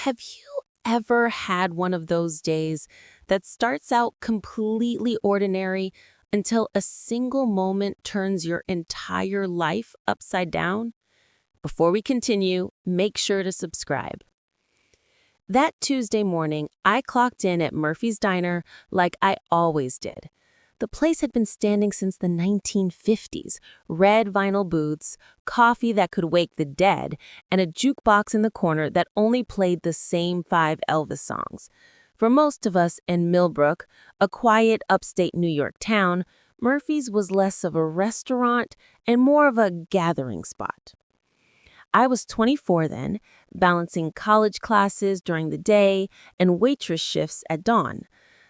Have you ever had one of those days that starts out completely ordinary until a single moment turns your entire life upside down? Before we continue, make sure to subscribe. That Tuesday morning, I clocked in at Murphy's Diner like I always did. The place had been standing since the 1950s, red vinyl booths, coffee that could wake the dead, and a jukebox in the corner that only played the same 5 Elvis songs. For most of us in Millbrook, a quiet upstate New York town, Murphy's was less of a restaurant and more of a gathering spot. I was 24 then, balancing college classes during the day and waitress shifts at dawn.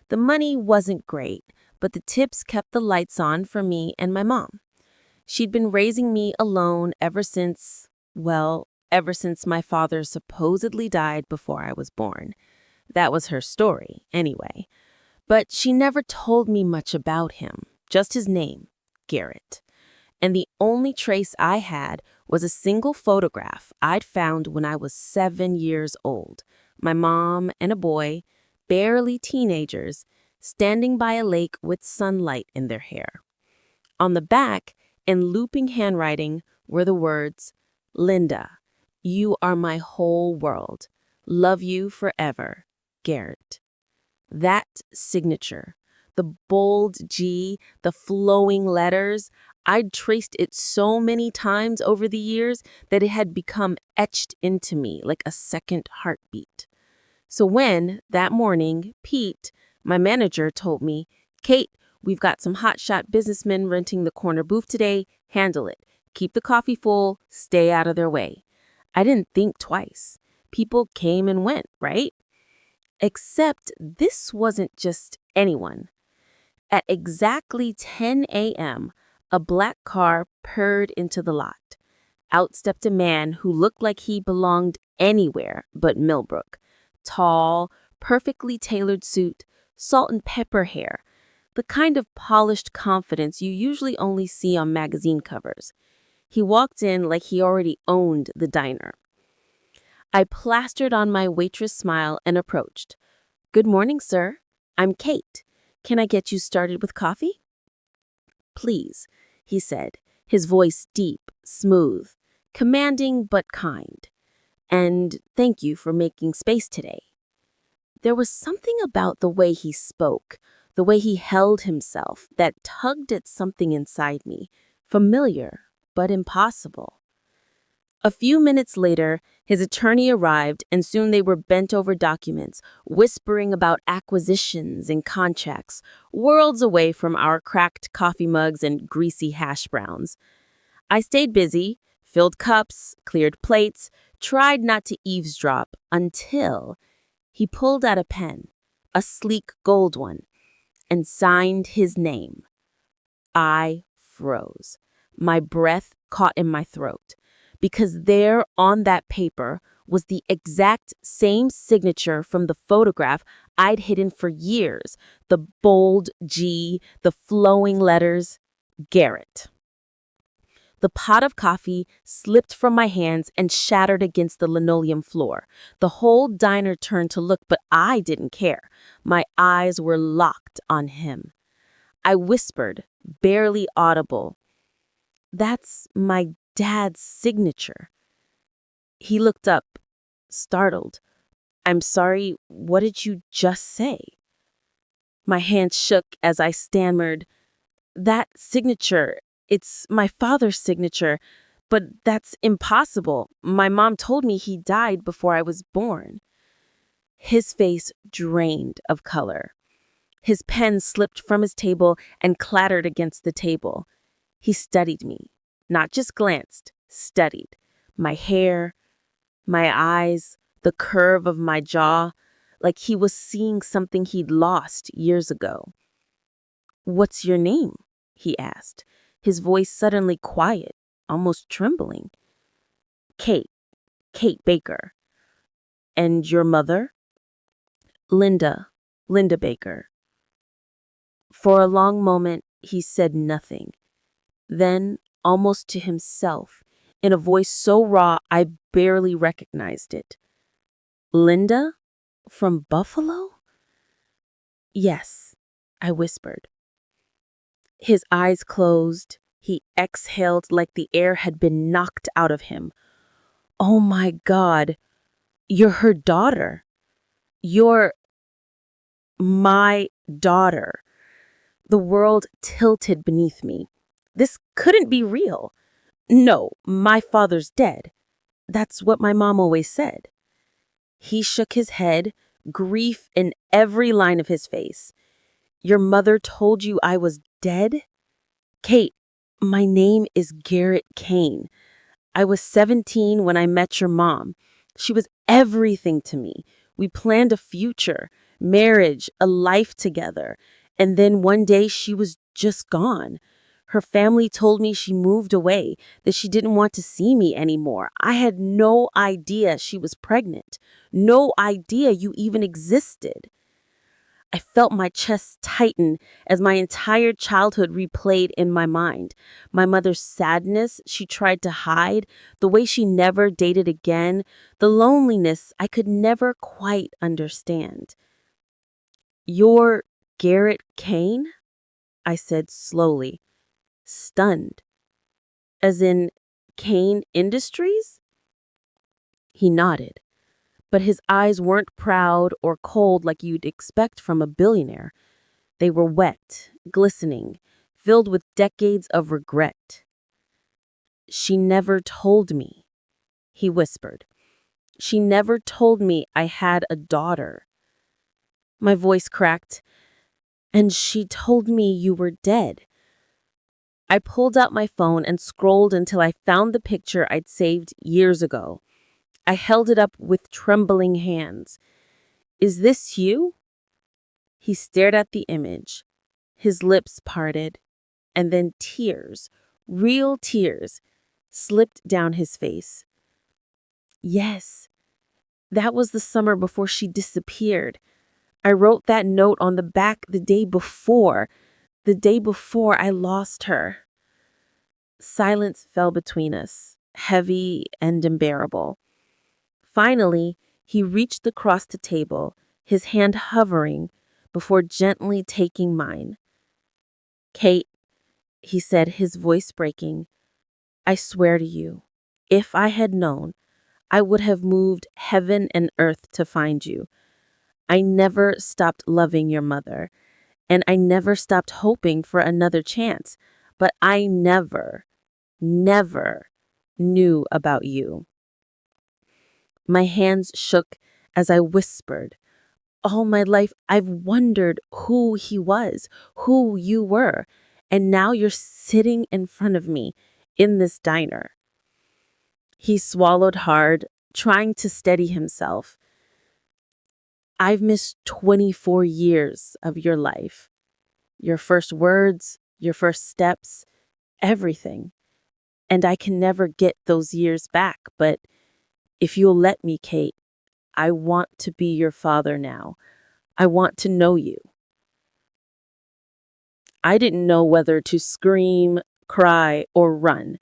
The money wasn't great, but the tips kept the lights on for me and my mom. She'd been raising me alone ever since my father supposedly died before I was born. That was her story, anyway. But she never told me much about him, just his name, Garrett. And the only trace I had was a single photograph I'd found when I was 7 years old. My mom and a boy, barely teenagers, standing by a lake with sunlight in their hair. On the back, in looping handwriting, were the words, "Linda, you are my whole world. Love you forever, Garrett." That signature, the bold G, the flowing letters, I'd traced it so many times over the years that it had become etched into me like a second heartbeat. So when, that morning, Pete, my manager, told me, "Kate, we've got some hotshot businessmen renting the corner booth today. Handle it. Keep the coffee full. Stay out of their way." I didn't think twice. People came and went, right? Except this wasn't just anyone. At exactly 10 a.m., a black car purred into the lot. Out stepped a man who looked like he belonged anywhere but Millbrook. Tall, perfectly tailored suit, salt and pepper hair, the kind of polished confidence you usually only see on magazine covers. He walked in like he already owned the diner. I plastered on my waitress smile and approached. "Good morning, sir. I'm Kate. Can I get you started with coffee?" "Please," he said, his voice deep, smooth, commanding but kind. "And thank you for making space today." There was something about the way he spoke, the way he held himself, that tugged at something inside me, familiar but impossible. A few minutes later, his attorney arrived, and soon they were bent over documents, whispering about acquisitions and contracts, worlds away from our cracked coffee mugs and greasy hash browns. I stayed busy, filled cups, cleared plates, tried not to eavesdrop until he pulled out a pen, a sleek gold one, and signed his name. I froze. My breath caught in my throat, because there on that paper was the exact same signature from the photograph I'd hidden for years, the bold G, the flowing letters, Garrett. The pot of coffee slipped from my hands and shattered against the linoleum floor. The whole diner turned to look, but I didn't care. My eyes were locked on him. I whispered, barely audible, "That's my dad's signature." He looked up, startled. "I'm sorry, what did you just say?" My hands shook as I stammered, "That signature, it's my father's signature, but that's impossible. My mom told me he died before I was born." His face drained of color. His pen slipped from his table and clattered against the table. He studied me, not just glanced, studied. My hair, my eyes, the curve of my jaw, like he was seeing something he'd lost years ago. "What's your name?" he asked, his voice suddenly quiet, almost trembling. "Kate, Kate Baker." "And your mother?" "Linda, Linda Baker." For a long moment, he said nothing. Then, almost to himself, in a voice so raw I barely recognized it, Linda? From Buffalo? Yes, I whispered. His eyes closed. He exhaled like the air had been knocked out of him. Oh my God, you're her daughter. You're my daughter. The world tilted beneath me. This couldn't be real. No, my father's dead. That's what my mom always said. He shook his head, grief in every line of his face. Your mother told you I was dead? Kate, my name is Garrett Kane. I was 17 when I met your mom. She was everything to me. We planned a future, marriage, a life together. And then one day she was just gone. Her family told me she moved away, that she didn't want to see me anymore. I had no idea she was pregnant. No idea you even existed. I felt my chest tighten as my entire childhood replayed in my mind. My mother's sadness she tried to hide, the way she never dated again, the loneliness I could never quite understand. You're Garrett Kane? I said slowly, stunned. As in Kane Industries? He nodded, but his eyes weren't proud or cold like you'd expect from a billionaire. They were wet, glistening, filled with decades of regret. She never told me, he whispered. She never told me I had a daughter. My voice cracked. And she told me you were dead. I pulled out my phone and scrolled until I found the picture I'd saved years ago. I held it up with trembling hands. Is this you? He stared at the image. His lips parted, and then tears, real tears, slipped down his face. Yes, that was the summer before she disappeared. I wrote that note on the back the day before I lost her. Silence fell between us, heavy and unbearable. Finally, he reached across the table, his hand hovering, before gently taking mine. Kate, he said, his voice breaking, I swear to you, if I had known, I would have moved heaven and earth to find you. I never stopped loving your mother, and I never stopped hoping for another chance, but I never knew about you. My hands shook as I whispered, all my life I've wondered who he was, who you were, and now you're sitting in front of me in this diner. He swallowed hard, trying to steady himself. I've missed 24 years of your life. Your first words, your first steps, everything. And I can never get those years back, but if you'll let me, Kate, I want to be your father now. I want to know you. I didn't know whether to scream, cry, or run.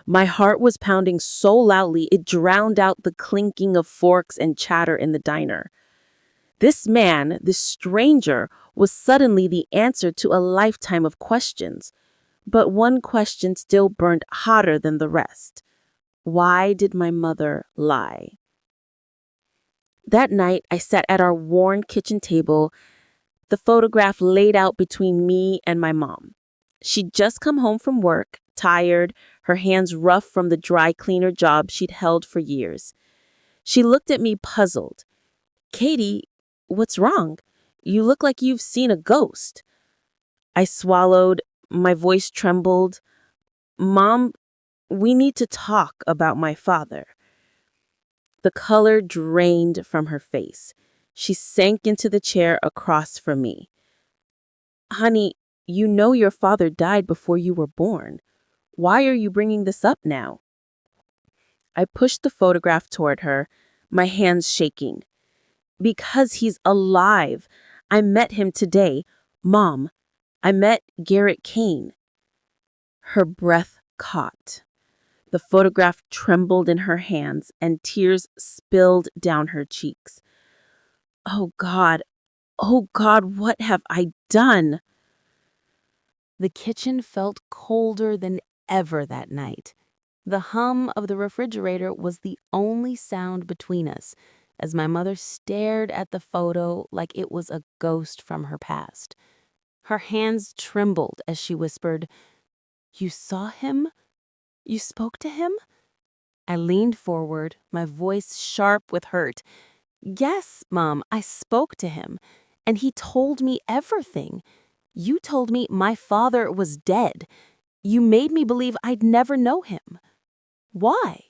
My heart was pounding so loudly it drowned out the clinking of forks and chatter in the diner. This man, this stranger, was suddenly the answer to a lifetime of questions. But one question still burned hotter than the rest. Why did my mother lie? That night, I sat at our worn kitchen table, the photograph laid out between me and my mom. She'd just come home from work, tired, her hands rough from the dry cleaner job she'd held for years. She looked at me puzzled. Katie, what's wrong? You look like you've seen a ghost. I swallowed, my voice trembled. Mom, we need to talk about my father. The color drained from her face. She sank into the chair across from me. Honey, you know your father died before you were born. Why are you bringing this up now? I pushed the photograph toward her, my hands shaking. Because he's alive. I met him today. Mom, I met Garrett Kane. Her breath caught. The photograph trembled in her hands and tears spilled down her cheeks. Oh God, what have I done? The kitchen felt colder than ever that night. The hum of the refrigerator was the only sound between us, as my mother stared at the photo like it was a ghost from her past. Her hands trembled as she whispered, "You saw him? You spoke to him?" I leaned forward, my voice sharp with hurt. "Yes, Mom, I spoke to him, and he told me everything. You told me my father was dead. You made me believe I'd never know him. Why?"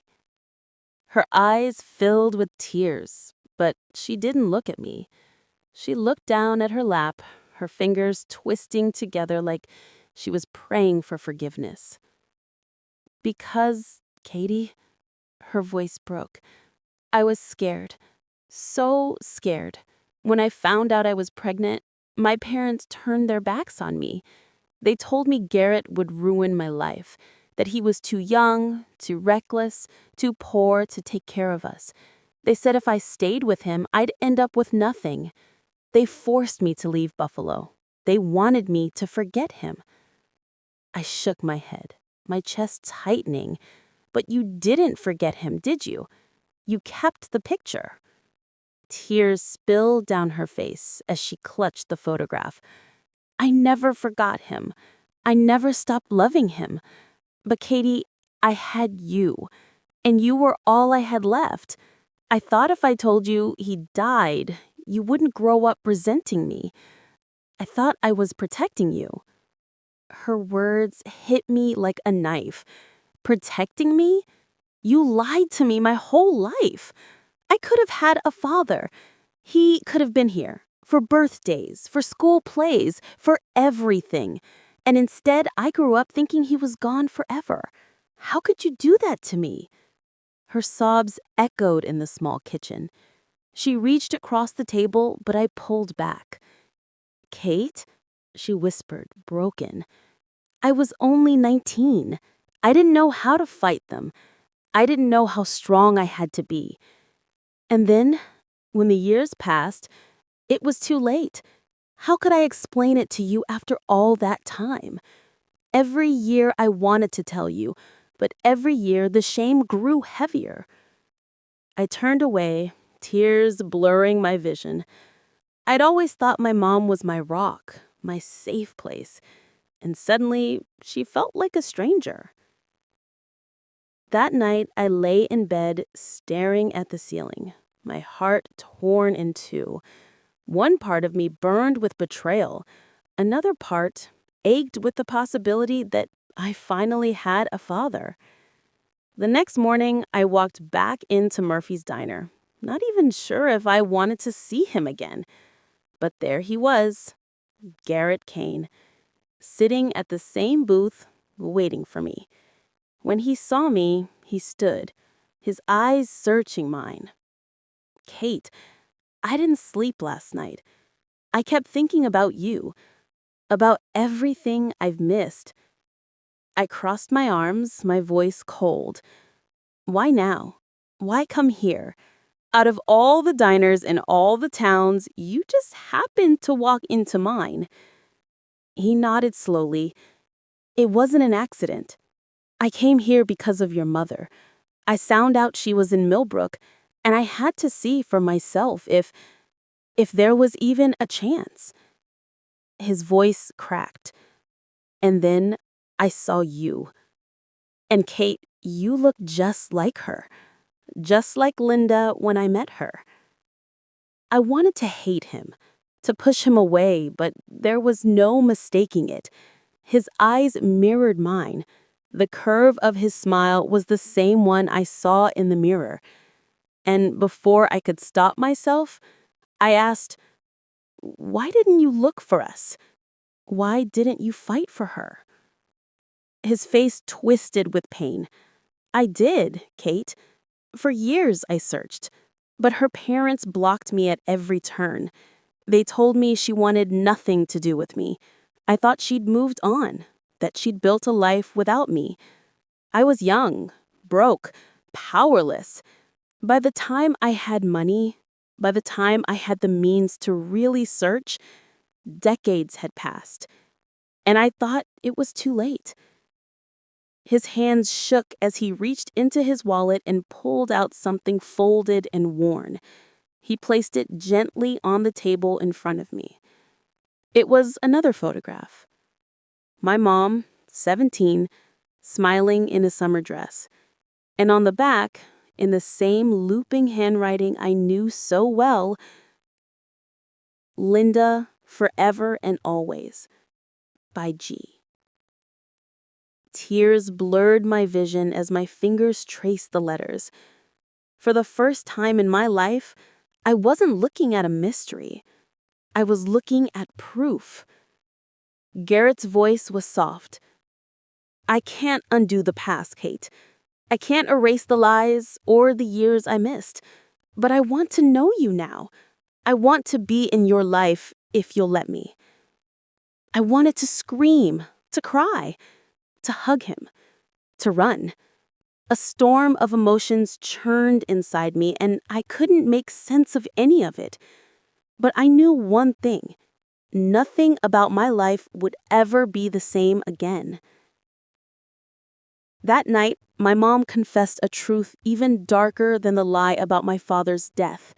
Her eyes filled with tears, but she didn't look at me. She looked down at her lap, her fingers twisting together like she was praying for forgiveness. "Because, Katie," her voice broke, "I was scared. So scared. When I found out I was pregnant, my parents turned their backs on me. They told me Garrett would ruin my life, that he was too young, too reckless, too poor to take care of us. They said if I stayed with him, I'd end up with nothing. They forced me to leave Buffalo. They wanted me to forget him." I shook my head, my chest tightening. "But you didn't forget him, did you? You kept the picture." Tears spilled down her face as she clutched the photograph. "I never forgot him. I never stopped loving him. But Katie, I had you, and you were all I had left. I thought if I told you he died, you wouldn't grow up resenting me. I thought I was protecting you." Her words hit me like a knife. "Protecting me? You lied to me my whole life. I could have had a father. He could have been here for birthdays, for school plays, for everything. And instead, I grew up thinking he was gone forever. How could you do that to me?" Her sobs echoed in the small kitchen. She reached across the table, but I pulled back. "Kate," she whispered, broken. "I was only 19. I didn't know how to fight them. I didn't know how strong I had to be. And then, when the years passed, it was too late. How could I explain it to you after all that time? Every year I wanted to tell you, but every year the shame grew heavier." I turned away, tears blurring my vision. I'd always thought my mom was my rock, my safe place, and suddenly she felt like a stranger. That night, I lay in bed staring at the ceiling, my heart torn in two. One part of me burned with betrayal. Another part ached with the possibility that I finally had a father. The next morning, I walked back into Murphy's diner, not even sure if I wanted to see him again. But there he was, Garrett Kane, sitting at the same booth, waiting for me. When he saw me, he stood, his eyes searching mine. "Kate, I didn't sleep last night. I kept thinking about you, about everything I've missed." I crossed my arms, my voice cold. "Why now? Why come here? Out of all the diners in all the towns, you just happened to walk into mine." He nodded slowly. "It wasn't an accident. I came here because of your mother. I found out she was in Millbrook, and I had to see for myself if there was even a chance." His voice cracked. "And then I saw you. And Kate, you look just like her. Just like Linda when I met her." I wanted to hate him, to push him away, but there was no mistaking it. His eyes mirrored mine. The curve of his smile was the same one I saw in the mirror. And before I could stop myself, I asked, "Why didn't you look for us? Why didn't you fight for her?" His face twisted with pain. "I did, Kate. For years I searched. But her parents blocked me at every turn. They told me she wanted nothing to do with me. I thought she'd moved on, that she'd built a life without me. I was young, broke, powerless. By the time I had money, by the time I had the means to really search, decades had passed, and I thought it was too late. His hands shook as he reached into his wallet and pulled out something folded and worn. He placed it gently on the table in front of me. It was another photograph. My mom, 17, smiling in a summer dress. And on the back, in the same looping handwriting I knew so well, Linda, forever and always, by G. Tears blurred my vision as my fingers traced the letters. For the first time in my life, I wasn't looking at a mystery. I was looking at proof. Garrett's voice was soft. I can't undo the past, Kate. I can't erase the lies or the years I missed. But I want to know you now. I want to be in your life if you'll let me. I wanted to scream, to cry, to hug him, to run. A storm of emotions churned inside me, and I couldn't make sense of any of it. But I knew one thing. Nothing about my life would ever be the same again. That night, my mom confessed a truth even darker than the lie about my father's death.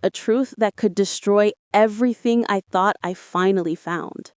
A truth that could destroy everything I thought I finally found.